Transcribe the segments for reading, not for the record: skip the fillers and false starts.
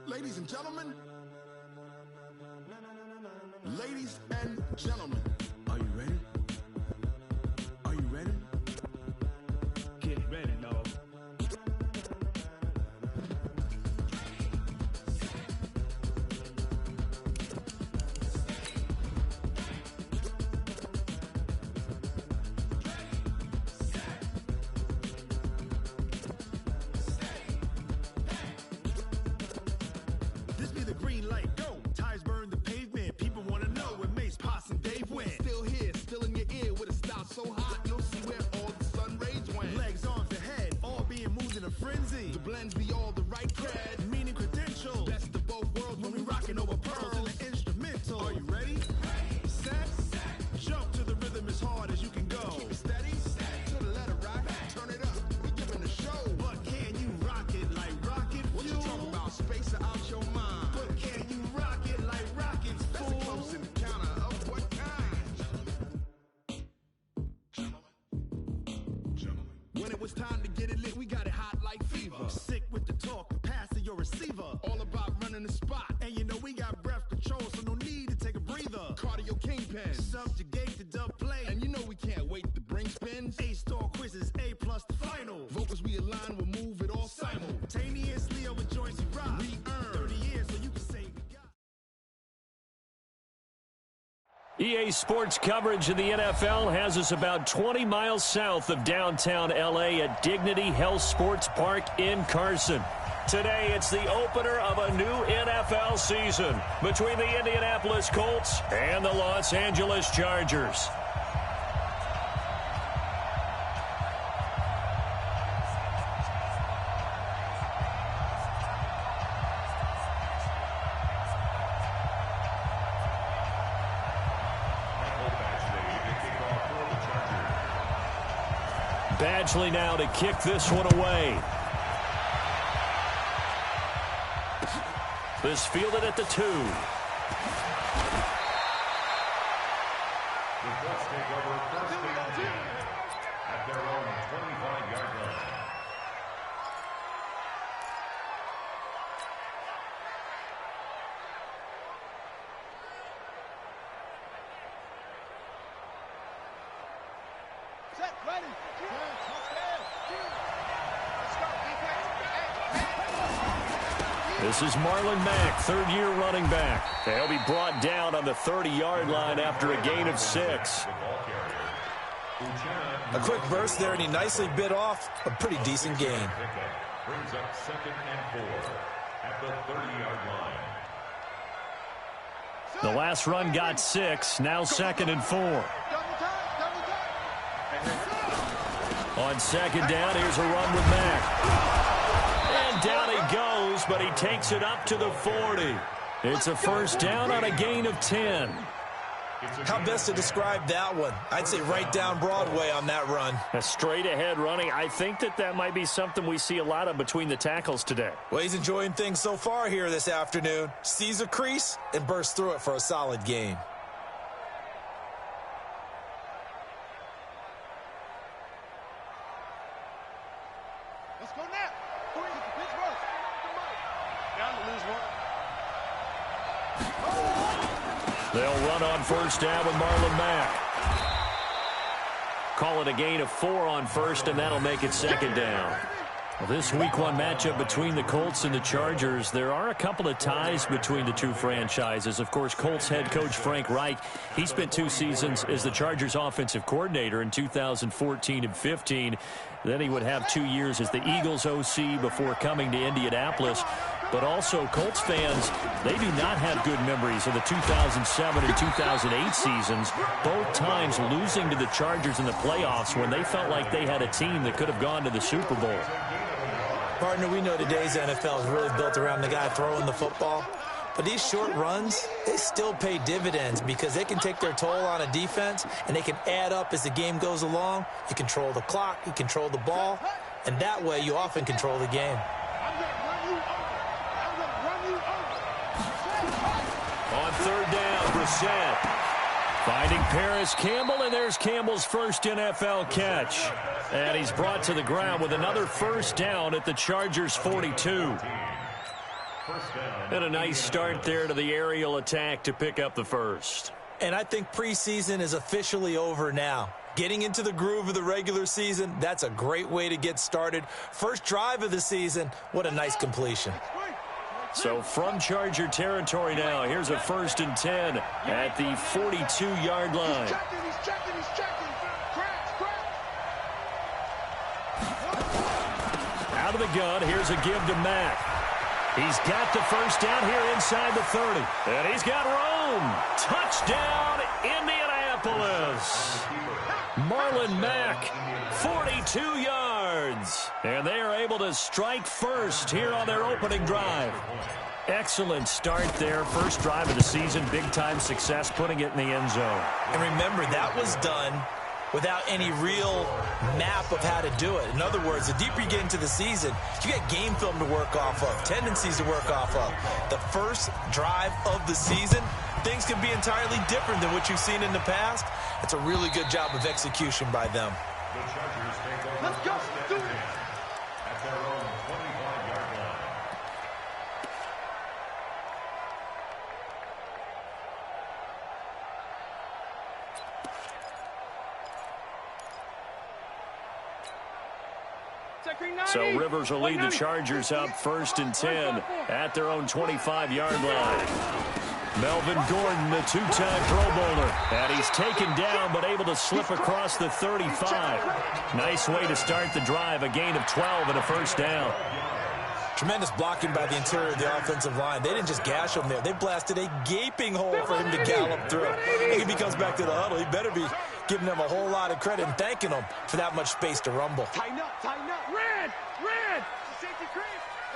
Ladies and gentlemen, ladies and gentlemen, are you ready? Are you ready? Get ready, dog. This be the green light, go. Tires burn the pavement. People wanna know where Mace, Potts, and Dave went. Still here, still in your ear with a style so hot, you'll see where all the sun rays went. Legs, arms, the head, all being moved in a frenzy. The blends be all the right cred, meaning credentials. Best of both worlds when we rockin' over pearls in the instrumental. Are you ready? Set, jump to the rhythm as hard as you can go. Keep it steady, to the letter right. Turn it up, we giving the show. But can you rock it like rocket fuel? What you talking about? Space out your mind. But can you rock it like rockets, fool? That's a close encounter of what kind? Gentlemen. When it was time to get it lit, we got it hot like fever. Sick with the talk, pass to your receiver. All about running the spot. And you know we got breath control, so no need to take a breather. Cardio kingpin, subjugate the dub play. And you know we can't wait to bring spins. A-star quizzes, A+ the final. Vocals we align, we'll move it all simultaneously over joints we rock. We earn 30 years so you can say we got. EA Sports coverage of the NFL has us about 20 miles south of downtown LA at Dignity Health Sports Park in Carson. Today, it's the opener of a new NFL season between the Indianapolis Colts and the Los Angeles Chargers. Badgley now to kick this one away. This fielded at the 2. The Colts take over first and 10 at their own 25-yard line. Set, ready, This is Marlon Mack, third-year running back. He'll be brought down on the 30-yard line after a gain of 6. A quick burst there, and he nicely bit off a pretty decent gain. Brings up 2nd and 4 at the 30-yard line. The last run got 6, now 2nd and 4. On 2nd down, here's a run with Mack. And down he goes, but he takes it up to the 40. It's a first down on a gain of 10. How best to describe that one? I'd say right down Broadway on that run. A straight-ahead running. I think that might be something we see a lot of between the tackles today. Well, he's enjoying things so far here this afternoon. Sees a crease and bursts through it for a solid gain. Let's go now. Down to lose one. They'll run on first down with Marlon Mack. Call it a gain of 4 on first, and that'll make it 2nd down. Well, this Week 1 matchup between the Colts and the Chargers, there are a couple of ties between the two franchises. Of course, Colts head coach Frank Reich, he spent 2 seasons as the Chargers offensive coordinator in 2014 and 15. Then he would have 2 years as the Eagles OC before coming to Indianapolis. But also, Colts fans, they do not have good memories of the 2007 and 2008 seasons, both times losing to the Chargers in the playoffs when they felt like they had a team that could have gone to the Super Bowl. Partner, we know today's NFL is really built around the guy throwing the football. But these short runs, they still pay dividends because they can take their toll on a defense, and they can add up as the game goes along. You control the clock, you control the ball, and that way you often control the game. On 3rd down, Brissett finding Paris Campbell, and there's Campbell's first NFL catch. And he's brought to the ground with another first down at the Chargers' 42. And a nice start there to the aerial attack to pick up the first. And I think preseason is officially over now. Getting into the groove of the regular season, that's a great way to get started. First drive of the season, what a nice completion. So from Charger territory now, here's a 1st and 10 at the 42-yard line. He's checking. Out of the gun, here's a give to Mack. He's got the first down here inside the 30. And he's got room. Touchdown, Indianapolis. Marlon Mack, 42 yards. And they are able to strike first here on their opening drive. Excellent start there. First drive of the season. Big-time success, putting it in the end zone. And remember, that was done without any real map of how to do it. In other words, the deeper you get into the season, you get game film to work off of, tendencies to work off of. The first drive of the season, things can be entirely different than what you've seen in the past. It's a really good job of execution by them. The Chargers take over. Let's go. Do it. At their own 25-yard line. So Rivers will lead the Chargers up 1st and 10 at their own 25-yard line. Melvin Gordon, the two-time Pro Bowler. And he's taken down but able to slip across the 35. Nice way to start the drive. A gain of 12 and a first down. Tremendous blocking by the interior of the offensive line. They didn't just gash him there. They blasted a gaping hole for him to gallop through. I think if he comes back to the huddle, he better be giving them a whole lot of credit and thanking them for that much space to rumble. Tighten up. Red. Safety creep.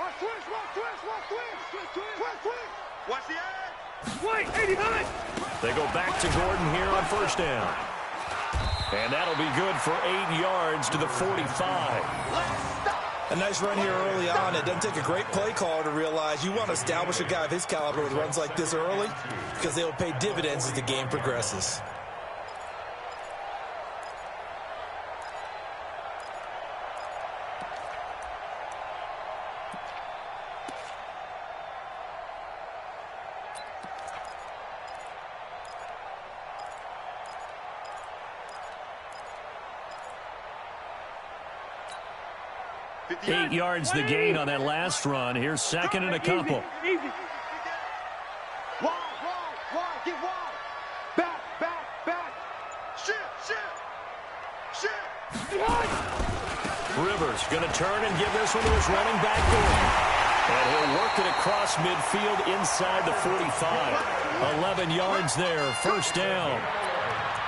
Watch twist. Watch the edge. Wait, 80 high. They go back to Gordon here on first down. And that'll be good for 8 yards to the 45. A nice run here early on. It doesn't take a great play caller to realize you want to establish a guy of his caliber with runs like this early because they will pay dividends as the game progresses. Eight yards the gain on that last run. Here's second and a couple. Easy. Wide. Get wide. Back. Shit. Rivers going to turn and give this one to his running back Gordon. And he'll work it across midfield inside the 45. 11 yards there. First down.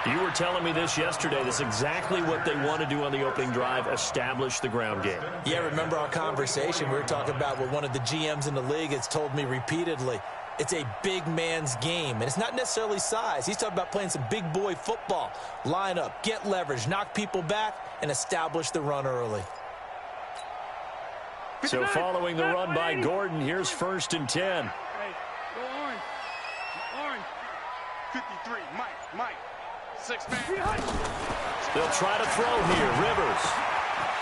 You were telling me this yesterday. This is exactly what they want to do on the opening drive, establish the ground game. Yeah, remember our conversation? We were talking about what one of the GMs in the league has told me repeatedly. It's a big man's game, and it's not necessarily size. He's talking about playing some big boy football. Line up, get leverage, knock people back, and establish the run early. So following the run by Gordon, here's 1st and 10. Hey, go orange. 53, Mike. 6-man. They'll try to throw here. Rivers.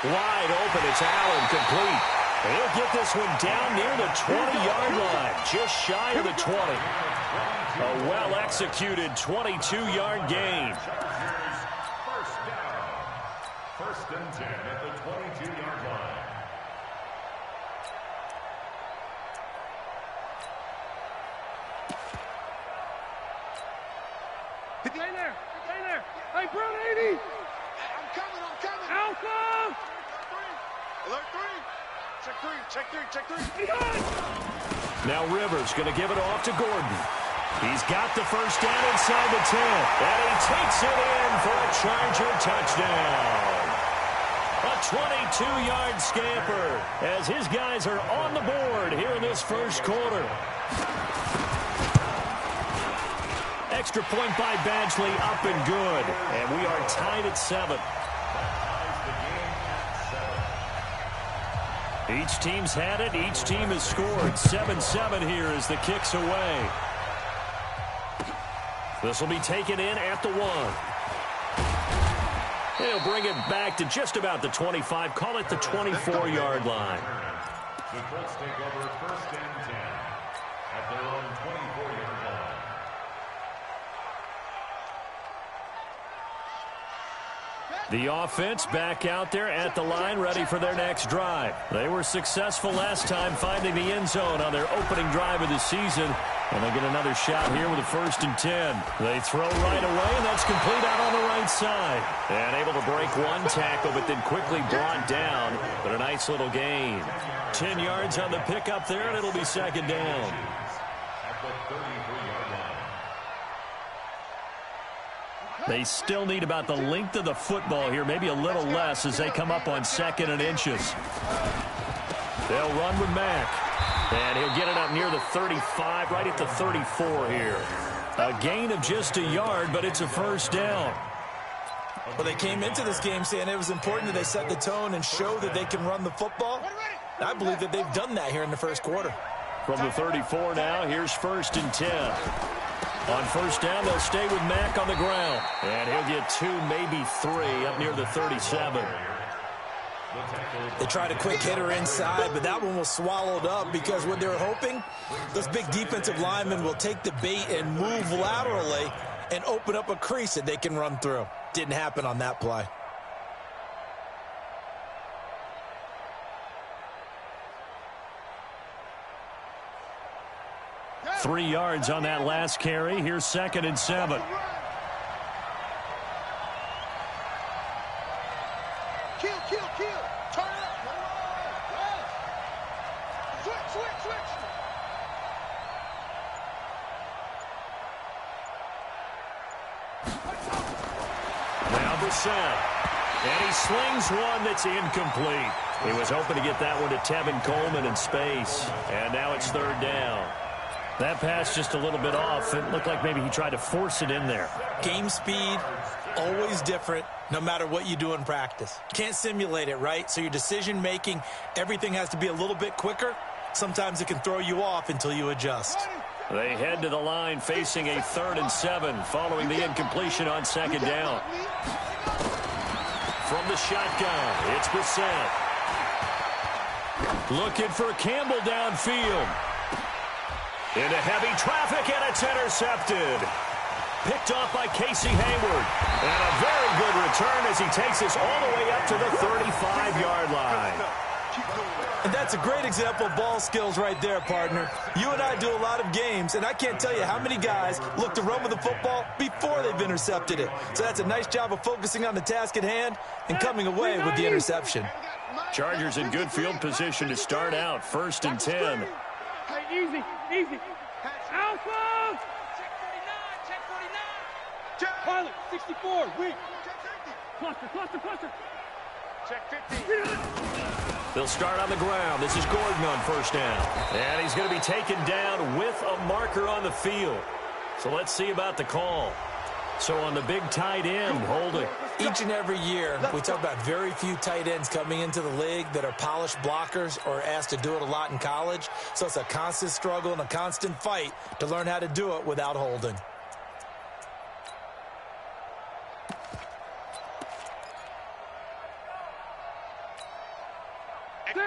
Wide open. It's Allen, complete. And he'll get this one down near the 20-yard line. Just shy of the 20. A well-executed 22-yard gain. First down. 1st and 10 at the 22-yard line. Stay there. Hey, Brown 80. I'm coming. Alpha. Alert 3. Check 3. Now Rivers going to give it off to Gordon. He's got the first down inside the 10. And he takes it in for a Charger touchdown. A 22-yard scamper as his guys are on the board here in this first quarter. Extra point by Badgley, up and good. And we are tied at 7. Each team's had it. Each team has scored. 7-7 here as the kick's away. This will be taken in at the 1. And he'll bring it back to just about the 25. Call it the 24-yard line. The Colts take over 1st and 10 at their own 24-yard line. The offense back out there at the line, ready for their next drive. They were successful last time finding the end zone on their opening drive of the season. And they get another shot here with a 1st and 10. They throw right away, and that's complete out on the right side. And able to break one tackle, but then quickly brought down. But a nice little gain. 10 yards on the pickup there, and it'll be 2nd down. At the 33-yard line. They still need about the length of the football here, maybe a little less as they come up on 2nd and inches. They'll run with Mack. And he'll get it up near the 35, right at the 34 here. A gain of just a yard, but it's a 1st down. Well, they came into this game saying it was important that they set the tone and show that they can run the football. I believe that they've done that here in the 1st quarter. From the 34 now, here's 1st and 10. On 1st down, they'll stay with Mack on the ground. And he'll get 2, maybe 3, up near the 37. They tried a quick hitter inside, but that one was swallowed up because what they were hoping, those big defensive linemen will take the bait and move laterally and open up a crease that they can run through. Didn't happen on that play. Three yards on that last carry. Here's 2nd and 7. Kill. Turn up. Switch. Now Brissett. And he slings one that's incomplete. He was hoping to get that one to Tevin Coleman in space. And now it's 3rd down. That pass just a little bit off. It looked like maybe he tried to force it in there. Game speed, always different, no matter what you do in practice. Can't simulate it, right? So your decision-making, everything has to be a little bit quicker. Sometimes it can throw you off until you adjust. They head to the line facing a 3rd and 7 following the incompletion on 2nd down. From the shotgun, it's Brissett. Looking for Campbell downfield. Into heavy traffic, and it's intercepted. Picked off by Casey Hayward. And a very good return as he takes us all the way up to the 35-yard line. And that's a great example of ball skills right there, partner. You and I do a lot of games, and I can't tell you how many guys look to run with the football before they've intercepted it. So that's a nice job of focusing on the task at hand and coming away with the interception. Chargers in good field position to start out. 1st and 10. Hey, easy. Alpha! Check 49. Pilot, 64. Weak. Cluster. Check 50. They'll start on the ground. This is Gordon on 1st down. And he's going to be taken down with a marker on the field. So let's see about the call. So on the big tight end, holding. Each and every year, we talk about very few tight ends coming into the league that are polished blockers or asked to do it a lot in college. So it's a constant struggle and a constant fight to learn how to do it without holding.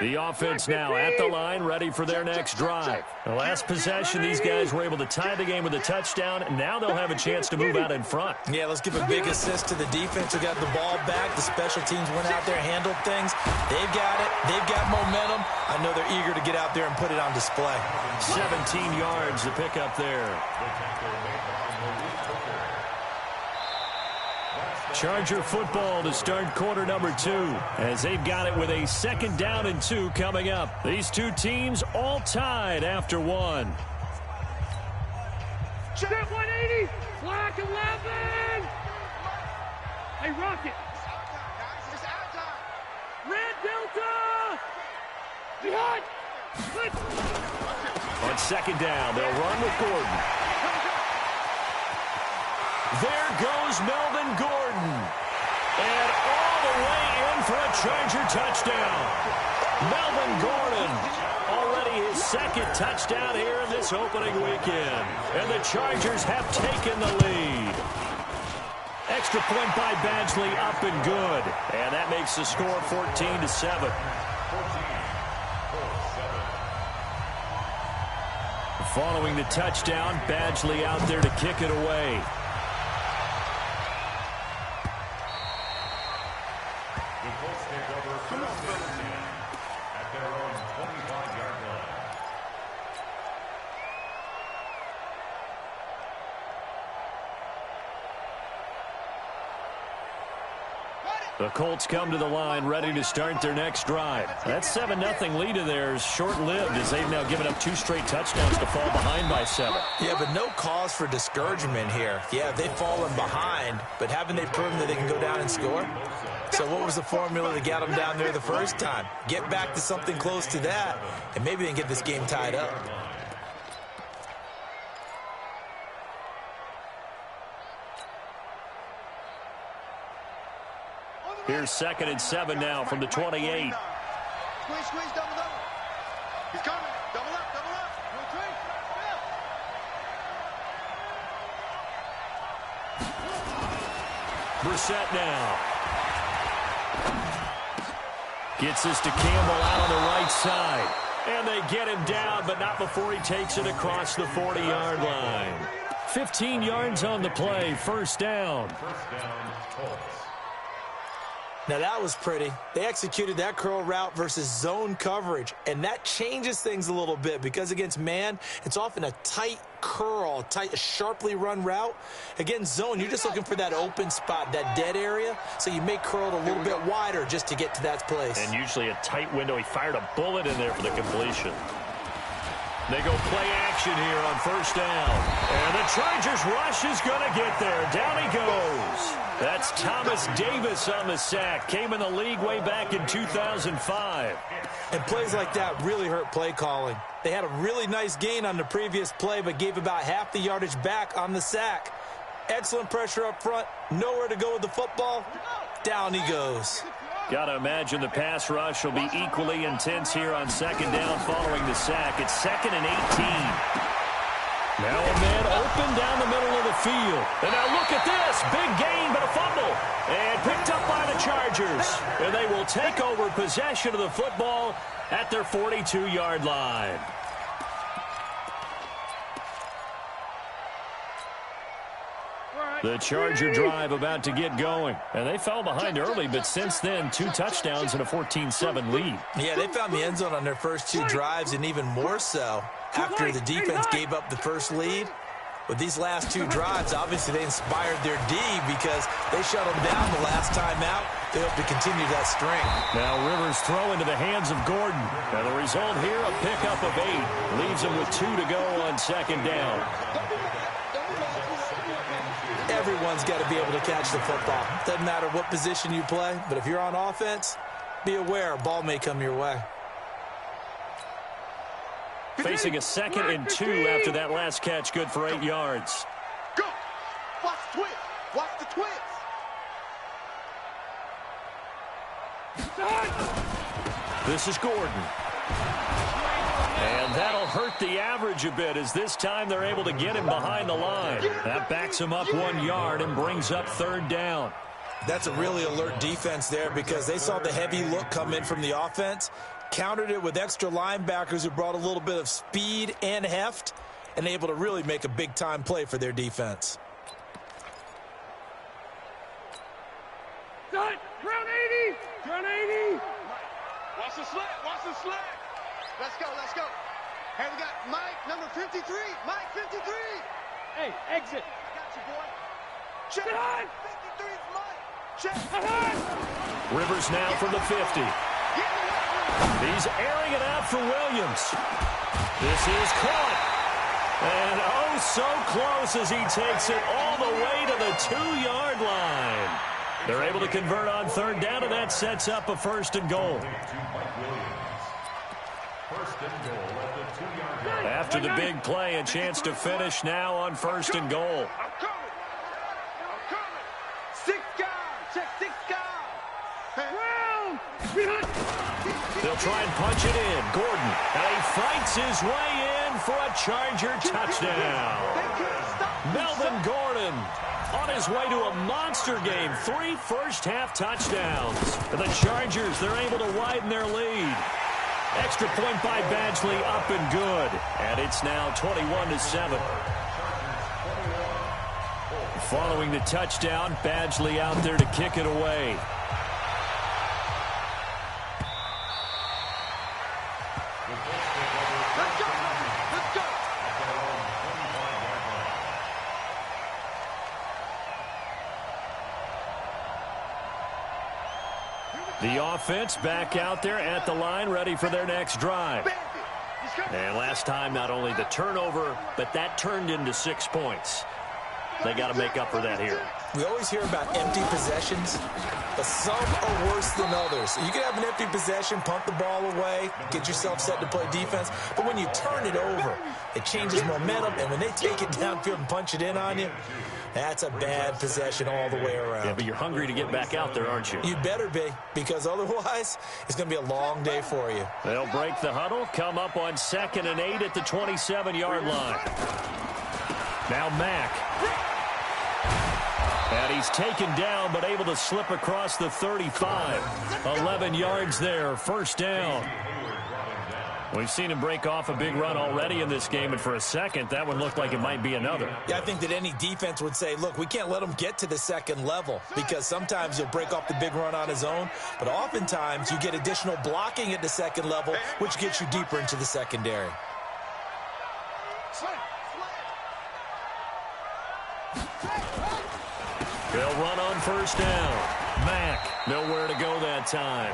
The offense now at the line, ready for their next drive. The last possession, these guys were able to tie the game with a touchdown, and now they'll have a chance to move out in front. Yeah, let's give a big assist to the defense who got the ball back. The special teams went out there, handled things. They've got it. They've got momentum. I know they're eager to get out there and put it on display. 17 yards to pick up there. Charger football to start quarter number 2 as they've got it with a 2nd down and 2 coming up. These two teams all tied after 1. Jet 180. Black 11. Hey, Rocket. Red Delta. Behind. On 2nd down, they'll run with Gordon. There goes Melvin Gordon. And all the way in for a Charger touchdown. Melvin Gordon, already his 2nd touchdown here in this opening weekend. And the Chargers have taken the lead. Extra point by Badgley, up and good. And that makes the score 14-7. Following the touchdown, Badgley out there to kick it away. The Colts take over first and 10 at their own 25-yard line. The Colts come to the line ready to start their next drive. That 7-0 lead of theirs short-lived as they've now given up 2 straight touchdowns to fall behind by 7. Yeah, but no cause for discouragement here. Yeah, they've fallen behind, but haven't they proven that they can go down and score? So what was the formula that got them down there the first time? Get back to something close to that, and maybe they can get this game tied up. Here's 2nd and 7 now from the 28. Squeeze, double, double. He's coming. Double up, double up. Brissett now. Gets this to Campbell out on the right side. And they get him down, but not before he takes it across the 40-yard line. 15 yards on the play, first down. First down, Colts. Now, that was pretty. They executed that curl route versus zone coverage, and that changes things a little bit because against man, it's often a tight curl, tight, sharply run route. Against zone, you're just looking for that open spot, that dead area, so you may curl it a little bit wider just to get to that place. And usually a tight window. He fired a bullet in there for the completion. They go play action here on first down. And the Chargers rush is going to get there. Down he goes. That's Thomas Davis on the sack. Came in the league way back in 2005. And plays like that really hurt play calling. They had a really nice gain on the previous play, but gave about half the yardage back on the sack. Excellent pressure up front. Nowhere to go with the football. Down he goes. Got to imagine the pass rush will be equally intense here on second down following the sack. It's 2nd and 18. Now a man open down the middle of the field. And now look at this. Big gain, but a fumble. And picked up by the Chargers. And they will take over possession of the football at their 42-yard line. The Charger drive about to get going. And they fell behind early, but since then, 2 touchdowns and a 14-7 lead. Yeah, they found the end zone on their first 2 drives, and even more so after the defense gave up the first lead. With these last 2 drives, obviously they inspired their D because they shut them down the last time out. They hope to continue that string. Now Rivers throw into the hands of Gordon. Now the result here, a pickup of 8. Leaves him with 2 to go on second down. Everyone's got to be able to catch the football. Doesn't matter what position you play, but if you're on offense, be aware a ball may come your way. Facing a 2nd and 2 after that last catch, good for 8 yards. Go! Watch the twist! Watch the twist! This is Gordon. And that'll hurt the average a bit as this time they're able to get him behind the line. That backs him up 1 yard and brings up third down. That's a really alert defense there because they saw the heavy look come in from the offense, countered it with extra linebackers who brought a little bit of speed and heft, and able to really make a big-time play for their defense. Done! Ground 80! Ground 80! Watch the slack! Watch the slack! Let's go, let's go. Hey, we got Mike, number 53. Mike, 53. Hey, exit. I got you, boy. Check. 53 is Mike. Check. Rivers now from the 50. He's airing it out for Williams. This is caught. And oh, so close as he takes it all the way to the 2-yard line. They're able to convert on third down, and that sets up a 1st and goal. After the big play, a chance to finish now on 1st and goal. I'm coming. I'm coming. 6 guys. Check 6 guys. Round. They'll try and punch it in. Gordon, and he fights his way in for a Charger touchdown. Melvin Gordon on his way to a monster game. 3 first-half touchdowns. The Chargers, they're able to widen their lead. Extra point by Badgley, up and good. And it's now 21-7. Following the touchdown, Badgley out there to kick it away. The offense back out there at the line, ready for their next drive. And last time, not only the turnover, but that turned into 6 points. They got to make up for that here. We always hear about empty possessions, but some are worse than others. You can have an empty possession, punt the ball away, get yourself set to play defense, but when you turn it over, it changes momentum, and when they take it downfield and punch it in on you, that's a bad possession all the way around. Yeah, but you're hungry to get back out there, aren't you? You better be, because otherwise, it's going to be a long day for you. They'll break the huddle, come up on 2nd and 8 at the 27-yard line. Now Mack. And he's taken down, but able to slip across the 35. 11 yards there, first down. We've seen him break off a big run already in this game, and for a second, that one looked like it might be another. Yeah, I think that any defense would say, look, we can't let him get to the second level, because sometimes he'll break off the big run on his own, but oftentimes you get additional blocking at the second level, which gets you deeper into the secondary. They'll run on first down. Mack, nowhere to go that time.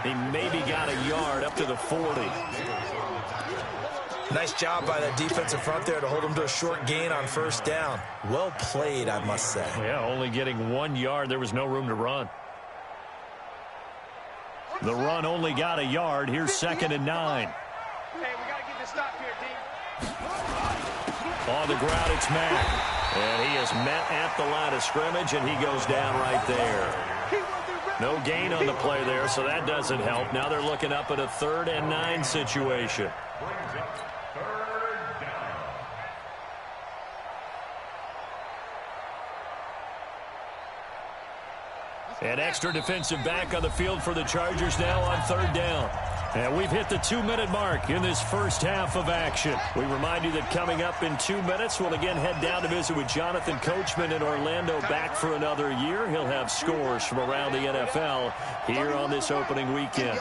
He maybe got a yard up to the 40. Nice job by that defensive front there to hold him to a short gain on first down. Well played, I must say. Yeah, only getting 1 yard. There was no room to run. The run only got a yard. Here's 2nd and 9. Hey, we got to get this stop here, D. On the ground, it's Mack. And he is met at the line of scrimmage, and he goes down right there. No gain on the play there, so that doesn't help. Now they're looking up at a 3rd and 9 situation. An extra defensive back on the field for the Chargers now on 3rd down. And we've hit the 2-minute mark in this first half of action. We remind you that coming up in 2 minutes, we'll again head down to visit with Jonathan Coachman in Orlando, back for another year. He'll have scores from around the NFL here on this opening weekend.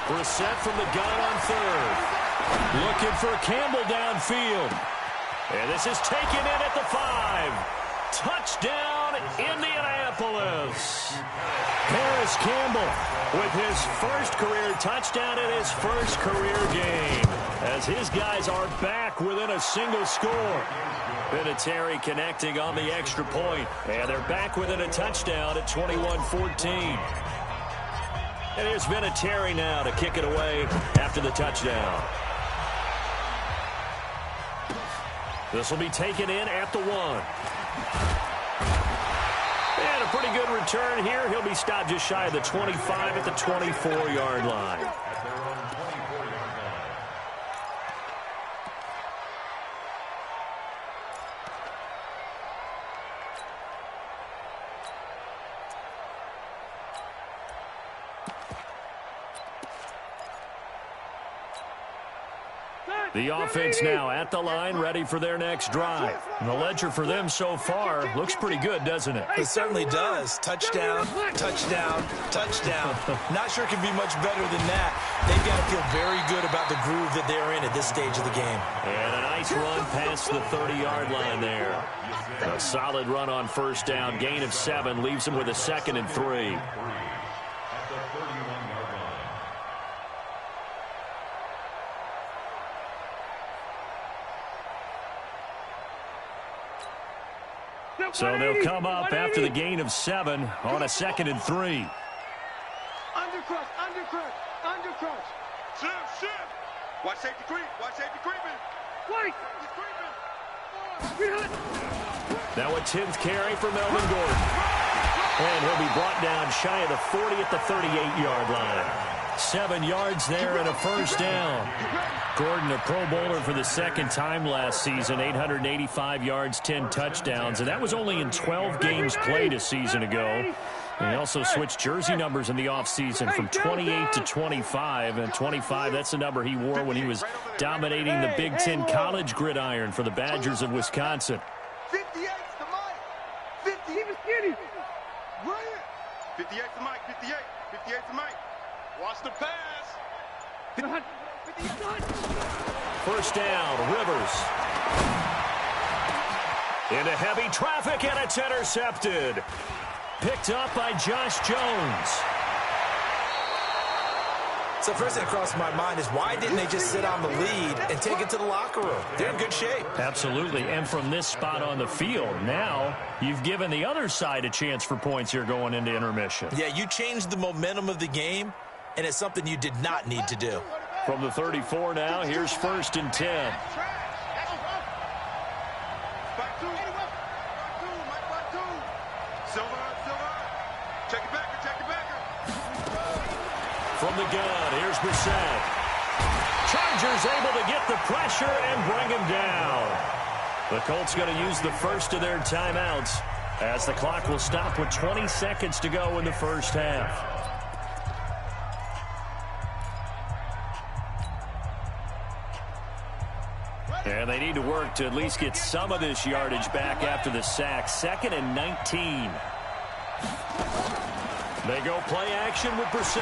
Brissett from the gun on 3rd. Looking for Campbell downfield. And this is taken in at the 5. Touchdown, Indianapolis. Paris Campbell with his first career touchdown in his first career game, as his guys are back within a single score. Vinatieri connecting on the extra point, and they're back within a touchdown at 21-14. And here's Vinatieri now to kick it away after the touchdown. This will be taken in at the 1. And a pretty good return here. He'll be stopped just shy of the 25 at the 24-yard line. The offense now at the line, ready for their next drive. And the ledger for them so far looks pretty good, doesn't it? It certainly does. Touchdown, touchdown, touchdown. Not sure it can be much better than that. They've got to feel very good about the groove that they're in at this stage of the game. And a nice run past the 30-yard line there. A solid run on first down. Gain of 7 leaves them with a 2nd and 3. So they'll come up after the gain of 7 on a 2nd and 3. Undercrush, undercrush, undercrush. Shift. Watch safety creep. Watch safety creeping. White. Now a 10th carry for Melvin Gordon. And he'll be brought down shy of the 40 at the 38-yard line. 7 yards there and a first down. Gordon, a Pro Bowler for the second time last season, 885 yards, 10 touchdowns, and that was only in 12 games played a season ago. And he also switched jersey numbers in the offseason from 28 to 25, and 25, that's the number he wore when he was dominating the Big Ten college gridiron for the Badgers of Wisconsin. 58's the Mike. 50. Keep it skinny. Right here. 58's the Mike. 58. 58's the Mike. Watch the pass. 58's First down, Rivers. Into heavy traffic, and it's intercepted. Picked up by Josh Jones. So first thing that crossed my mind is why didn't they just sit on the lead and take it to the locker room? They're in good shape. Absolutely, and from this spot on the field, now you've given the other side a chance for points here going into intermission. Yeah, you changed the momentum of the game, and it's something you did not need to do. From the 34 now, here's 1st and 10. From the gun, here's Brissett. Chargers able to get the pressure and bring him down. The Colts going to use the first of their timeouts as the clock will stop with 20 seconds to go in the first half. And they need to work to at least get some of this yardage back after the sack. 2nd and 19. They go play action with Brissett.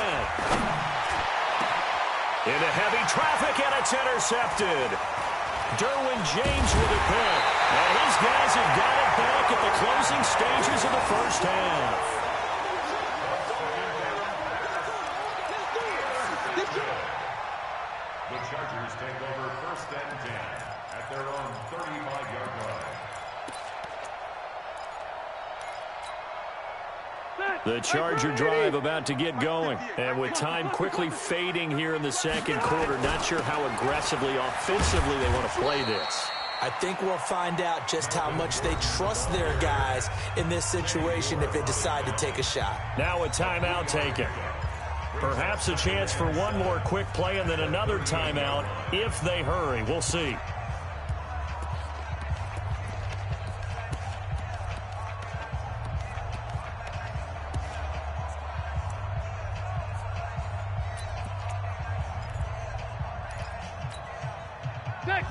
Into heavy traffic, and it's intercepted. Derwin James with a pick. And these guys have got it back at the closing stages of the first half. The Chargers take over 1st and 10 at their own 35-yard line. The Charger drive about to get going. And with time quickly fading here in the second quarter, not sure how aggressively, offensively they want to play this. I think we'll find out just how much they trust their guys in this situation if they decide to take a shot. Now a timeout taken. Perhaps a chance for one more quick play and then another timeout if they hurry. We'll see.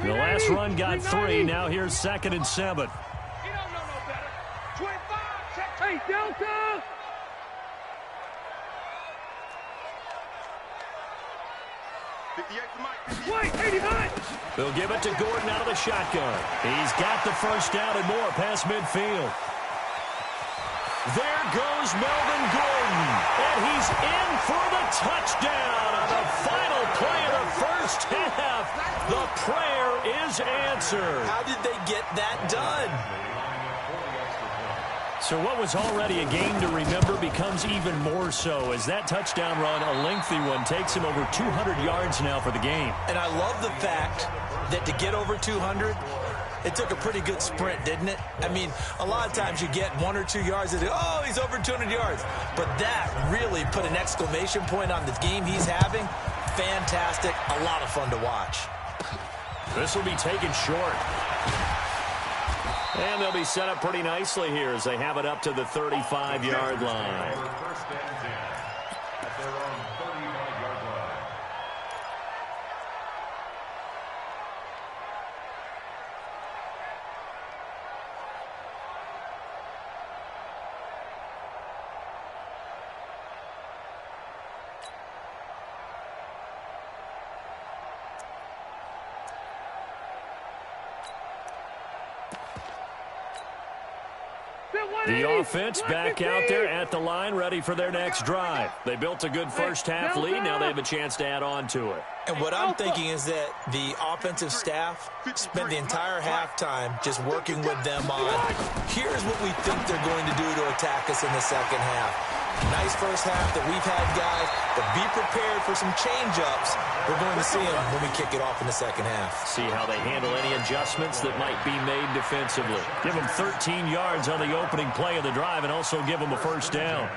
The last run got 3. Now here's 2nd and 7. He don't know no better. 25. Check. Hey, Delta. Wait, 89. They'll give it to Gordon out of the shotgun. He's got the first down and more past midfield. There goes Melvin Gordon, and he's in for the touchdown on the final play of the first half. The prayer is answered. How did they get that done? So what was already a game to remember becomes even more so as that touchdown run, a lengthy one, takes him over 200 yards now for the game. And I love the fact that to get over 200, it took a pretty good sprint, didn't it? I mean, a lot of times you get 1 or 2 yards and oh, he's over 200 yards. But that really put an exclamation point on the game he's having. Fantastic. A lot of fun to watch. This will be taken short. And they'll be set up pretty nicely here as they have it up to the 35-yard line. 1st and 10 at their own 35-yard line. The offense back out there at the line, ready for their next drive. They built a good first half lead. Now they have a chance to add on to it. And what I'm thinking is that the offensive staff spent the entire halftime just working with them on, here's what we think they're going to do to attack us in the second half. Nice first half that we've had, guys, but be prepared for some change-ups. We're going to see them when we kick it off in the second half. See how they handle any adjustments that might be made defensively. Give them 13 yards on the opening play of the drive and also give them a first down.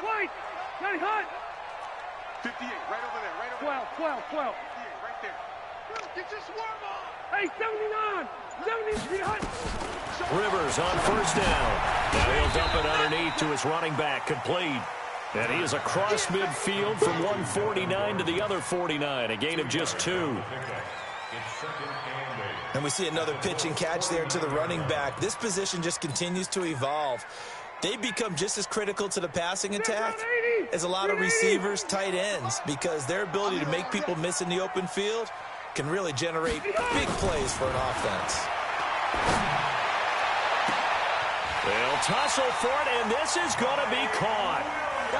White! Johnny Hunt! 58, right over there, right over there. 12. 58, right there. Get your swarm on! Hey, 79! 70, Hunt! Rivers on first down. Now he'll dump it underneath to his running back, complete. And he is across midfield from 149 to the other 49, a gain of just 2. And we see another pitch and catch there to the running back. This position just continues to evolve. They become just as critical to the passing attack as a lot of receivers, tight ends, because their ability to make people miss in the open field can really generate big plays for an offense. They'll tussle for it, and this is going to be caught.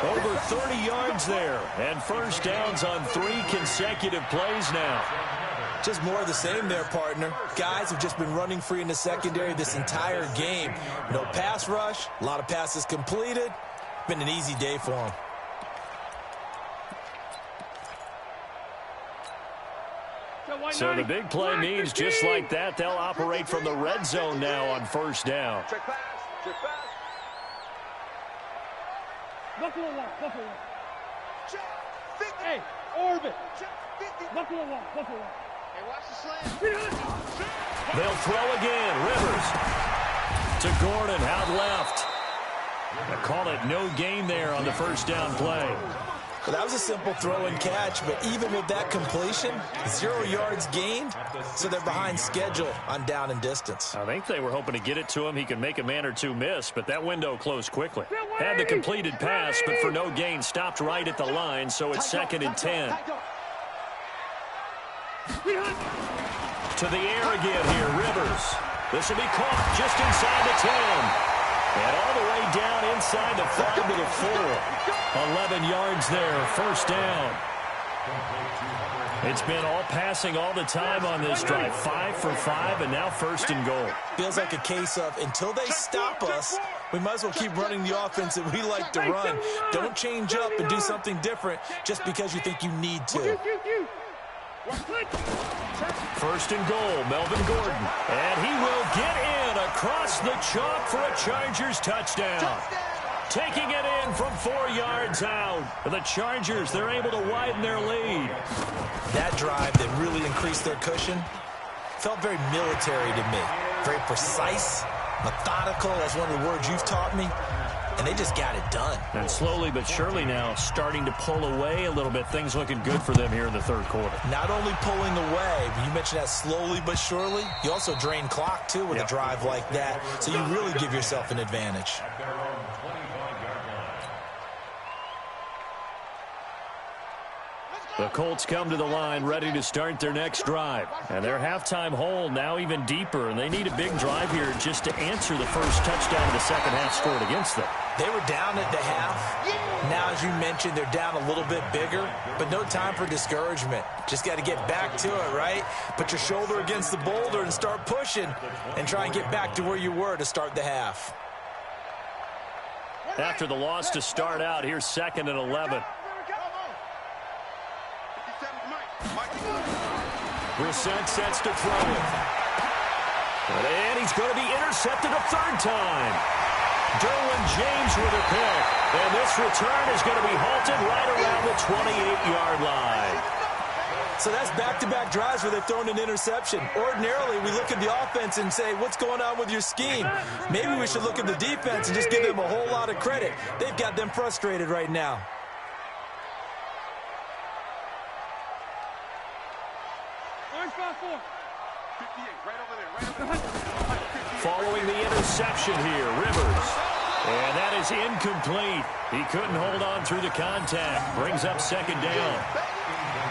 Over 30 yards there, and first downs on 3 consecutive plays now. Just more of the same there, partner. Guys have just been running free in the secondary this entire game. No pass rush, a lot of passes completed. Been an easy day for them. So the big play means just like that, they'll operate from the red zone now on first down. Check pass. Buffalo walk. Hey, orbit. Buffalo walk. Hey, watch the slant. They'll throw again. Rivers to Gordon, out left. They call it no gain there on the first down play. Well, that was a simple throw and catch, but even with that completion, 0 yards gained, so they're behind schedule on down and distance. I think they were hoping to get it to him. He could make a man or two miss, but that window closed quickly. Had the completed pass, but for no gain, stopped right at the line, so it's 2nd and 10. To the air again here, Rivers. This will be caught just inside the 10. And all the way down inside the 5 to the 4. 11 yards there, first down. It's been all passing all the time on this drive. 5 for 5, and now 1st and goal. Feels like a case of until they stop us, we might as well keep running the offense that we like to run. Don't change up and do something different just because you think you need to. 1st and goal, Melvin Gordon. And he will get in across the chalk for a Chargers touchdown. Taking it in from 4 yards out. The Chargers, they're able to widen their lead. That drive that really increased their cushion felt very military to me. Very precise, methodical. That's one of the words you've taught me. And they just got it done. And slowly but surely now starting to pull away a little bit. Things looking good for them here in the 3rd quarter. Not only pulling away, but you mentioned that slowly but surely. You also drain clock, too, with a drive like that. So you really give yourself an advantage. The Colts come to the line ready to start their next drive. And their halftime hole now even deeper. And they need a big drive here just to answer the first touchdown of the second half scored against them. They were down at the half. Now, as you mentioned, they're down a little bit bigger. But no time for discouragement. Just got to get back to it, right? Put your shoulder against the boulder and start pushing. And try and get back to where you were to start the half. After the loss to start out, here's 2nd and 11. Brissett sets to throw it. And he's going to be intercepted a 3rd time. Derwin James with a pick. And this return is going to be halted right around the 28-yard line. So that's back-to-back drives where they've thrown an interception. Ordinarily, we look at the offense and say, what's going on with your scheme? Maybe we should look at the defense and just give them a whole lot of credit. They've got them frustrated right now. Following the interception here, Rivers. And that is incomplete. He couldn't hold on through the contact. Brings up 2nd down.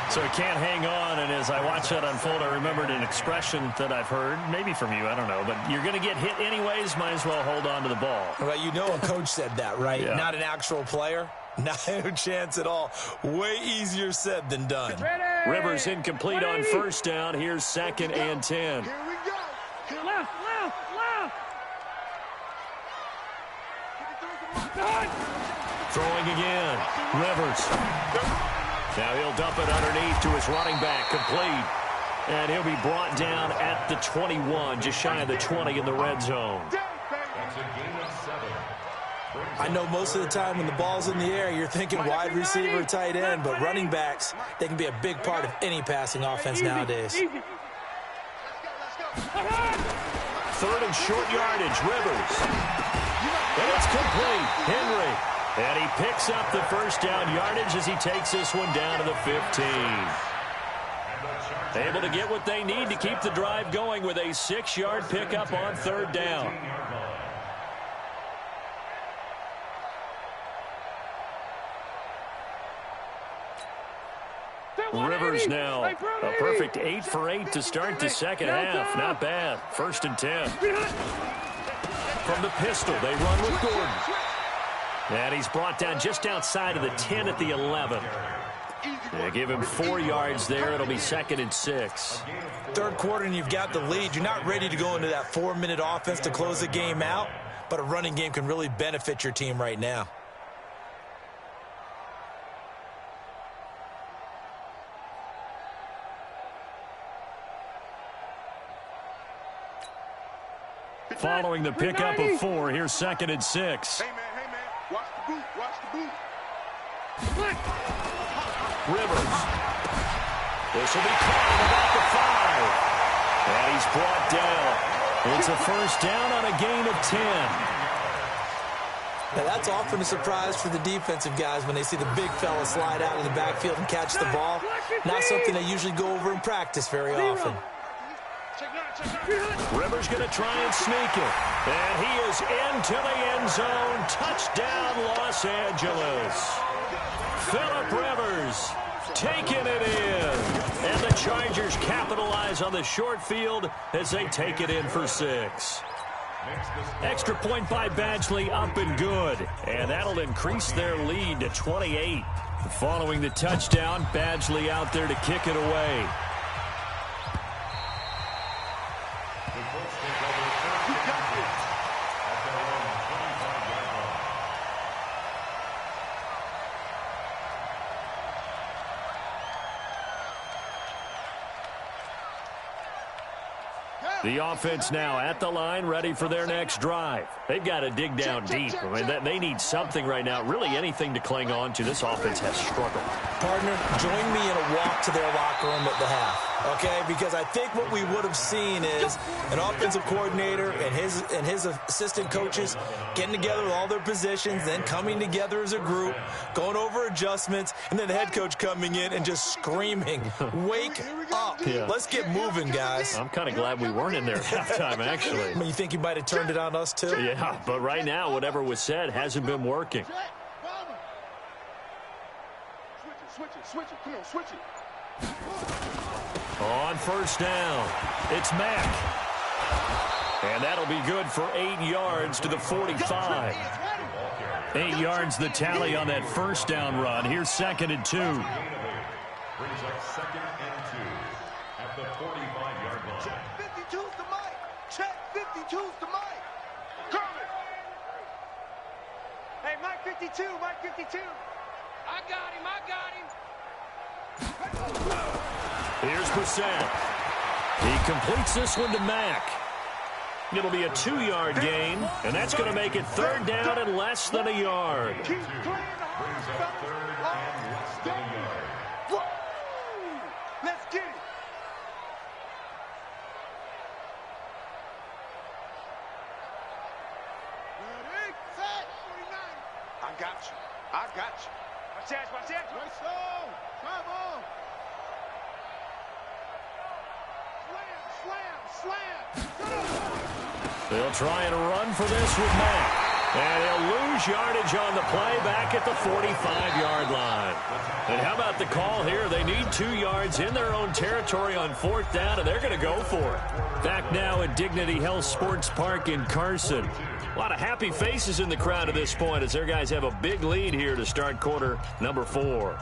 So he can't hang on, and as I watch that unfold, I remembered an expression that I've heard, maybe from you, I don't know, but you're going to get hit anyways, might as well hold on to the ball. Well, you know a coach said that, right? Yeah. Not an actual player. Not a chance at all. Way easier said than done. Rivers incomplete on 1st down. Here's 2nd and 10. Here we go. Left. Throwing again. Rivers. Now he'll dump it underneath to his running back, complete. And he'll be brought down at the 21, just shy of the 20 in the red zone. That's a gain of 7. I know most of the time when the ball's in the air, you're thinking wide receiver, tight end, but running backs, they can be a big part of any passing offense nowadays. Third and short yardage, Rivers. And it's complete. Henry. And he picks up the first down yardage as he takes this one down to the 15. Able to get what they need to keep the drive going with a 6-yard pickup on third down. Rivers now a perfect 8 for 8 to start the second half. Not bad. 1st and 10. From the pistol, they run with Gordon. And he's brought down just outside of the 10 at the 11. They give him 4 yards there. It'll be 2nd and 6. Third quarter and you've got the lead. You're not ready to go into that 4-minute offense to close the game out, but a running game can really benefit your team right now. Following the pickup of 4, here's 2nd and 6. Hey, man, watch the boot, watch the boot. Rivers. This will be caught at about the 5. And he's brought down. It's a first down on a gain of 10. Now that's often a surprise for the defensive guys when they see the big fella slide out of the backfield and catch the ball. Not something they usually go over in practice very often. Rivers going to try and sneak it. And he is into the end zone. Touchdown, Los Angeles. Phillip Rivers taking it in. And the Chargers capitalize on the short field as they take it in for 6. Extra point by Badgley up and good. And that'll increase their lead to 28. Following the touchdown, Badgley out there to kick it away. The offense now at the line, ready for their next drive. They've got to dig down deep. I mean, they need something right now, really anything to cling on to. This offense has struggled. Partner, join me in a walk to their locker room at the half, okay? Because I think what we would have seen is an offensive coordinator and his assistant coaches getting together with all their positions, then coming together as a group, going over adjustments, and then the head coach coming in and just screaming, wake up. Yeah. Let's get moving, guys. I'm kind of glad we weren't in there at halftime, actually. I mean, you think he might have turned it on us, too? Yeah, but right now, whatever was said hasn't been working. Switch it. Come on, switch it. On first down, it's Mack. And that'll be good for 8 yards to the 45. 8 yards the tally on that first down run. Here's 2nd and 2. Brings up 2nd and 2 at the 45-yard line. Check 52's the mic. Check 52's the mic. Coming. Hey, Mike 52, Mike 52. I got him. Here's Brissett. He completes this one to Mack. It'll be a 2-yard gain, and that's going to make it 3rd down and less than a yard. Brings up 3rd and less than a yard. Let's get it. Ready, set, 49. I got you. Watch that. Right, so. Travel. Slam. They'll try and run for this with Mack. And he'll lose yardage on the play back at the 45-yard line. And how about the call here? They need 2 yards in their own territory on 4th down, and they're going to go for it. Back now at Dignity Health Sports Park in Carson. A lot of happy faces in the crowd at this point as their guys have a big lead here to start quarter number 4.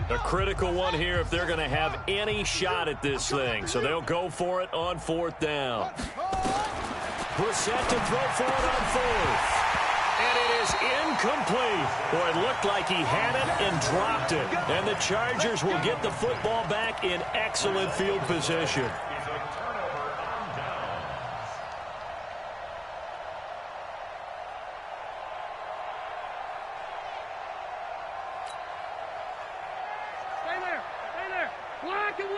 A critical one here if they're going to have any shot at this thing. So they'll go for it on 4th down. Brissett to throw for it on 4th. And it is Incomplete. Boy, it looked like he had it and dropped it. And the Chargers will get the football back in excellent field position. Block 11!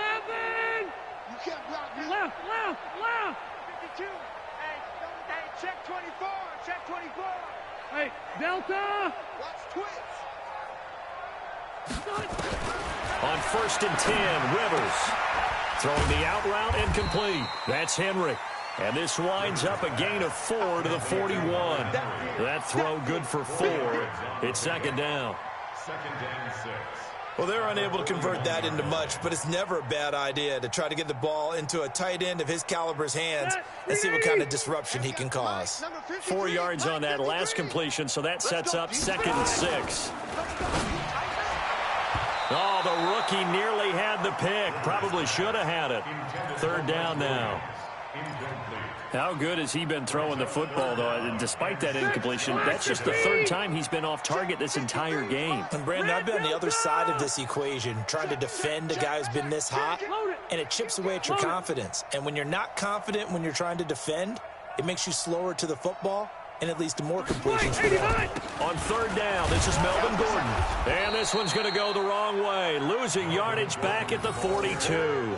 You can't block me. Left. 52. Hey, check 24. Check 24. Hey, Delta. Watch twits. On 1st and 10, Rivers. Throwing the out route incomplete. That's Henry. And this winds up a gain of 4 to the 41. That throw good for 4. It's 2nd down. 2nd and 6. Well, they're unable to convert that into much, but it's never a bad idea to try to get the ball into a tight end of his caliber's hands and see what kind of disruption he can cause. 4 yards on that last completion, so that sets up 2nd and 6. Oh, the rookie nearly had the pick. Probably should have had it. 3rd down now. How good has he been throwing the football, though? Despite that incompletion, that's just the 3rd time he's been off target this entire game. And, Brandon, I've been on the other side of this equation, trying to defend a guy who's been this hot, and it chips away at your confidence. And when you're not confident when you're trying to defend, it makes you slower to the football, and it leads to more completions for them. On 3rd down, this is Melvin Gordon. And this one's going to go the wrong way, losing yardage back at the 42.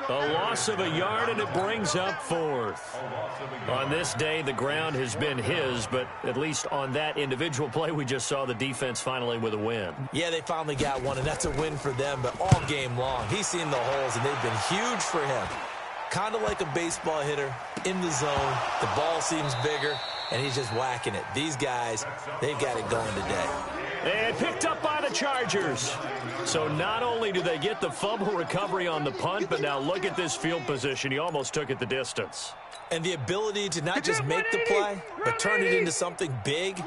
A loss of a yard, and it brings up 4th. On this day, the ground has been his, but at least on that individual play, we just saw the defense finally with a win. Yeah, they finally got one, and that's a win for them, but all game long, he's seen the holes, and they've been huge for him. Kind of like a baseball hitter in the zone. The ball seems bigger, and he's just whacking it. These guys, they've got it going today. And picked up by the Chargers. So not only do they get the fumble recovery on the punt, but now look at this field position. He almost took it the distance. And the ability to not just make the play, but turn it into something big,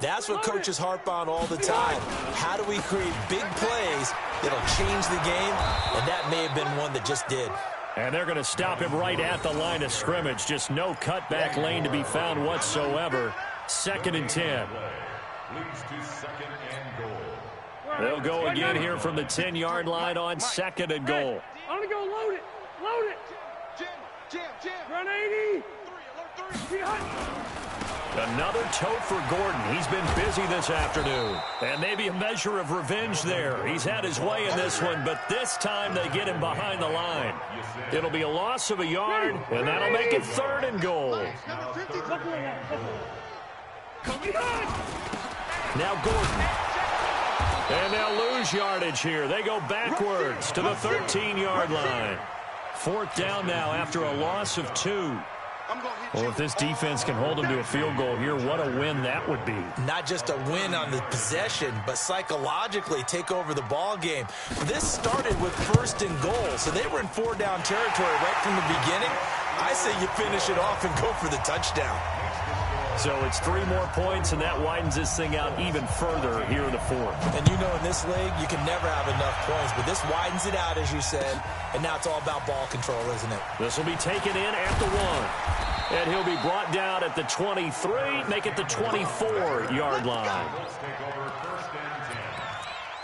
that's what coaches harp on all the time. How do we create big plays that'll change the game? And that may have been one that just did. And they're going to stop him right at the line of scrimmage. Just no cutback lane to be found whatsoever. 2nd and 10. Leads to 2nd and goal. They'll go again here from the 10-yard line on 2nd and goal. I'm going to go load it. Jam. Run 80. 3. Another tote for Gordon. He's been busy this afternoon. And maybe a measure of revenge there. He's had his way in this one, but this time they get him behind the line. It'll be a loss of a yard, and that'll make it 3rd and goal. Now Gordon. And they'll lose yardage here. They go backwards to the 13-yard line. 4th down now after a loss of 2. Well, if this defense can hold them to a field goal here, what a win that would be. Not just a win on the possession, but psychologically take over the ball game. This started with 1st and goal, so they were in 4-down territory right from the beginning. I say you finish it off and go for the touchdown. So it's 3 more points, and that widens this thing out even further here in the 4th. And you know in this league, you can never have enough points, but this widens it out, as you said, and now it's all about ball control, isn't it? This will be taken in at the 1. And he'll be brought down at the 23, make it the 24-yard line. Let's take over 1st and 10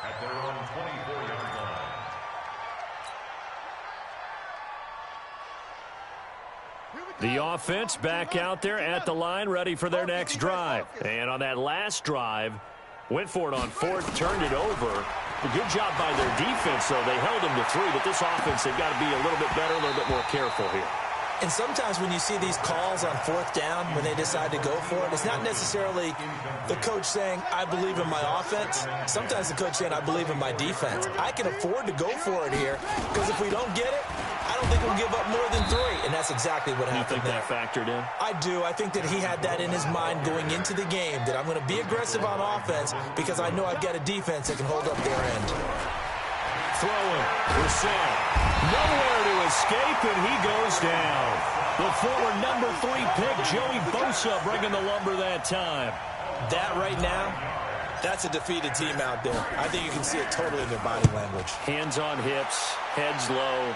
at their own 24-yard line. The offense back out there at the line, ready for their next drive. And on that last drive, went for it on 4th, turned it over. A good job by their defense, though. They held them to 3, but this offense, they've got to be a little bit better, a little bit more careful here. And sometimes when you see these calls on 4th down, when they decide to go for it, it's not necessarily the coach saying, I believe in my offense. Sometimes the coach saying, I believe in my defense. I can afford to go for it here, because if we don't get it, I don't think we'll give up more than 3. And that's exactly what happened there. You think that factored in? I do. I think that he had that in his mind going into the game, that I'm going to be aggressive on offense because I know I've got a defense that can hold up their end. Throwing. Brissett. Nowhere to escape, and he goes down. The former number 3 pick, Joey Bosa, bringing the lumber that time. That right now, that's a defeated team out there. I think you can see it totally in their body language. Hands on hips, heads low.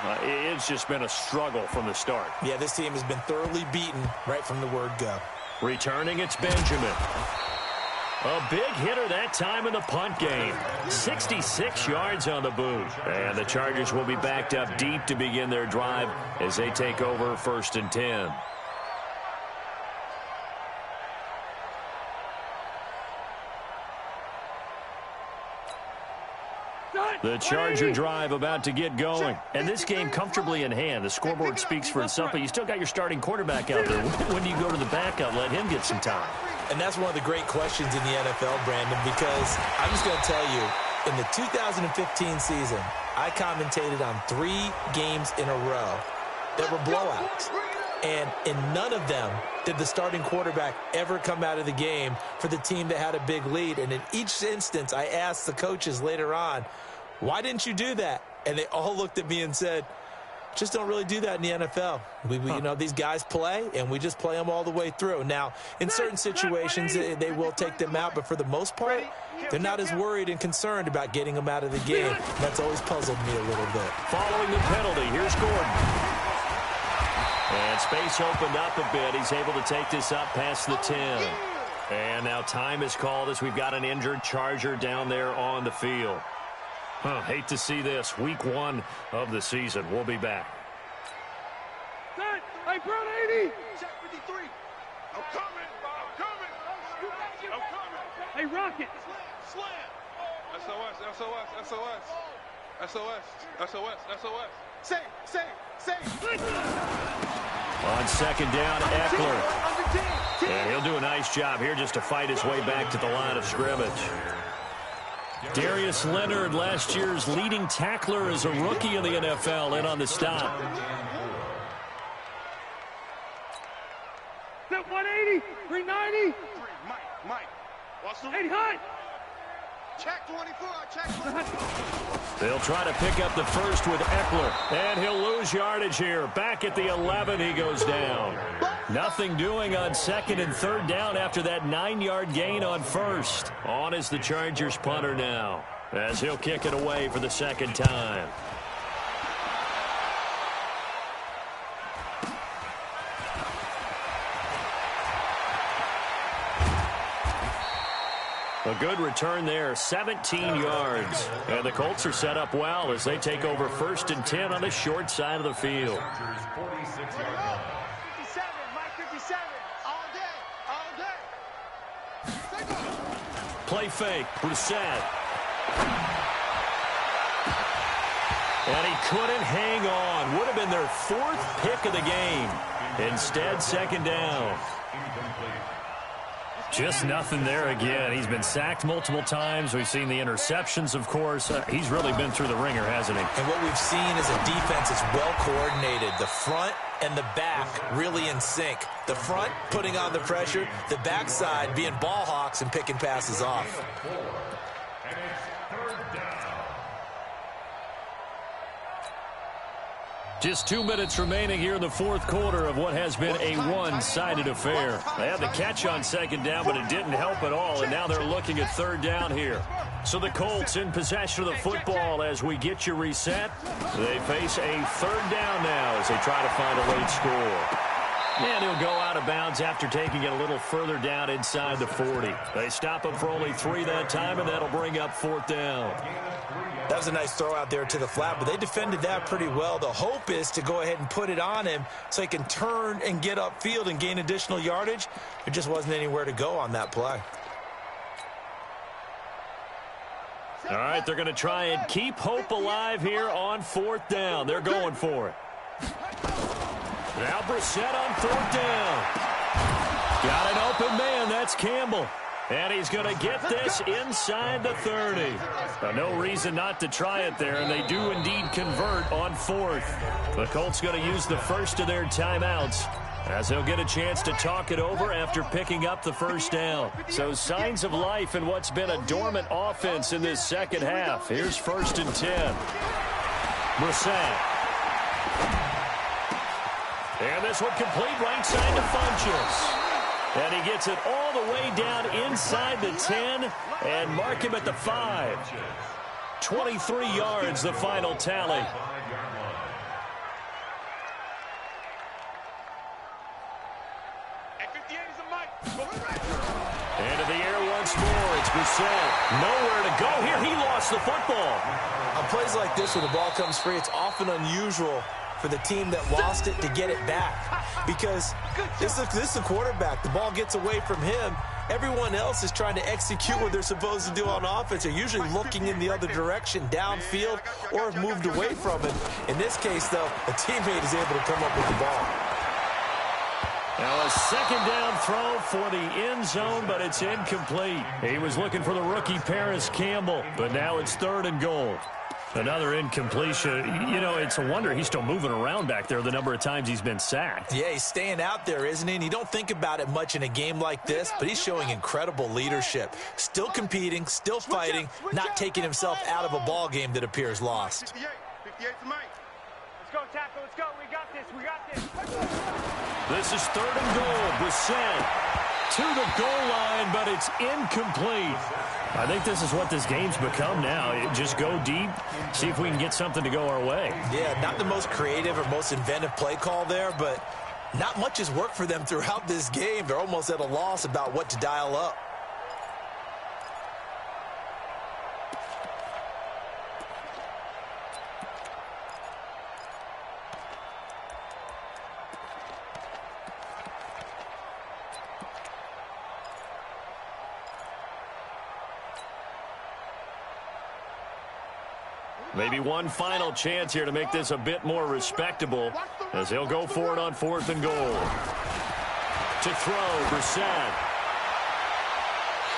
It's just been a struggle from the start. Yeah, this team has been thoroughly beaten right from the word go. Returning, it's Benjamin. A big hitter that time in the punt game. 66 yards on the boot. And the Chargers will be backed up deep to begin their drive as they take over 1st and 10. The Charger drive about to get going. And this game comfortably in hand. The scoreboard speaks for itself, but you still got your starting quarterback out there. When do you go to the backup, let him get some time? And that's one of the great questions in the NFL, Brandon, because I'm just going to tell you, in the 2015 season, I commentated on 3 games in a row that were blowouts. And in none of them did the starting quarterback ever come out of the game for the team that had a big lead. And in each instance, I asked the coaches later on, why didn't you do that? And they all looked at me and said, just don't really do that in the NFL. You know, these guys play, and we just play them all the way through. Now, in certain situations, they will take them out, but for the most part, they're not as worried and concerned about getting them out of the game. And that's always puzzled me a little bit. Following the penalty, here's Gordon. And space opened up a bit. He's able to take this up past the 10. And now time is called as we've got an injured Charger down there on the field. Hate to see this. Week 1 of the season. We'll be back. Hey, Brown 80. Check 53. I'm coming. I'm coming. Hey, Rocket. Slam. SOS, SOS, SOS. SOS, SOS, SOS. Say. On 2nd down, Eckler. And he'll do a nice job here just to fight his way back to the line of scrimmage. Darius Leonard, last year's leading tackler as a rookie in the NFL, in on the stop. 180, 390. Mike. What's the 80 high? Check 24, check 24. They'll try to pick up the first with Eckler. And he'll lose yardage here. Back at the 11, he goes down. Nothing doing on 2nd and 3rd down after that 9-yard gain on 1st. On is the Chargers punter now, as he'll kick it away for the 2nd time. A good return there, 17 yards. And the Colts are set up well as they take over 1st and 10 on the short side of the field. 57, Mike 57, all day. Play fake, Brissett. And he couldn't hang on. Would have been their 4th pick of the game. Instead, 2nd down. Just nothing there again. He's been sacked multiple times. We've seen the interceptions, of course. He's really been through the ringer, hasn't he? And what we've seen is a defense that's well coordinated. The front and the back really in sync. The front putting on the pressure, the backside being ball hawks and picking passes off. Just 2 minutes remaining here in the 4th quarter of what has been a one-sided affair. They had the catch on 2nd down, but it didn't help at all, and now they're looking at 3rd down here. So the Colts in possession of the football as we get you reset. They face a 3rd down now as they try to find a late score. And he'll go out of bounds after taking it a little further down inside the 40. They stop him for only 3 that time, and that'll bring up 4th down. That was a nice throw out there to the flat, but they defended that pretty well. The hope is to go ahead and put it on him so he can turn and get upfield and gain additional yardage. There just wasn't anywhere to go on that play. All right, they're going to try and keep hope alive here on 4th down. They're going for it. Now Brissett on 4th down. Got an open man. That's Campbell. And he's going to get this inside the 30. No reason not to try it there, and they do indeed convert on 4th. The Colts going to use the first of their timeouts as they'll get a chance to talk it over after picking up the 1st down. So signs of life in what's been a dormant offense in this 2nd half. Here's 1st and 10. Brissett. And this one complete right side to Funchess. And he gets it all the way down inside the 10 and mark him at the 5. 23 yards, the final tally. Into the air once more. Brissett. Nowhere to go here. He lost the football. On plays like this, when the ball comes free, it's often unusual for the team that lost it to get it back. Because this is the quarterback. The ball gets away from him. Everyone else is trying to execute what they're supposed to do on offense. They're usually looking in the other direction, downfield, or have moved away from it. In this case, though, a teammate is able to come up with the ball. Now a second down throw for the end zone, but it's incomplete. He was looking for the rookie Paris Campbell, but now it's 3rd and goal. Another incompletion. You know, it's a wonder he's still moving around back there the number of times he's been sacked. Yeah, he's staying out there, isn't he? And you don't think about it much in a game like this, but he's showing incredible leadership. Still competing, still fighting, not taking himself out of a ball game that appears lost. 58 to Mike. Let's go, tackle. Let's go. We got this. We got this. This is 3rd and goal. Brissett to the goal line, but it's incomplete. I think this is what this game's become now. Just go deep, see if we can get something to go our way. Yeah, not the most creative or most inventive play call there, but not much has worked for them throughout this game. They're almost at a loss about what to dial up. Maybe one final chance here to make this a bit more respectable as they'll go for it on 4th and goal. To throw, Brissett.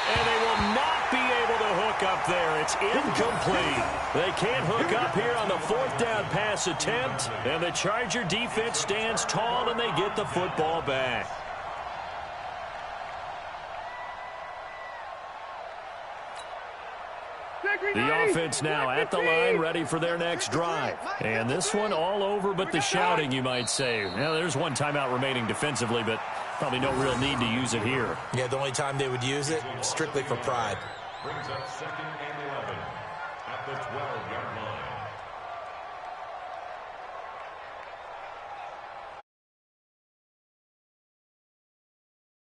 And they will not be able to hook up there. It's incomplete. They can't hook up here on the 4th down pass attempt. And the Charger defense stands tall and they get the football back. The offense now at the line, ready for their next drive. And this one all over but the shouting, you might say. Now, there's one timeout remaining defensively, but probably no real need to use it here. Yeah, the only time they would use it, strictly for pride. Brings up 2nd and 11 at the 12-yard line.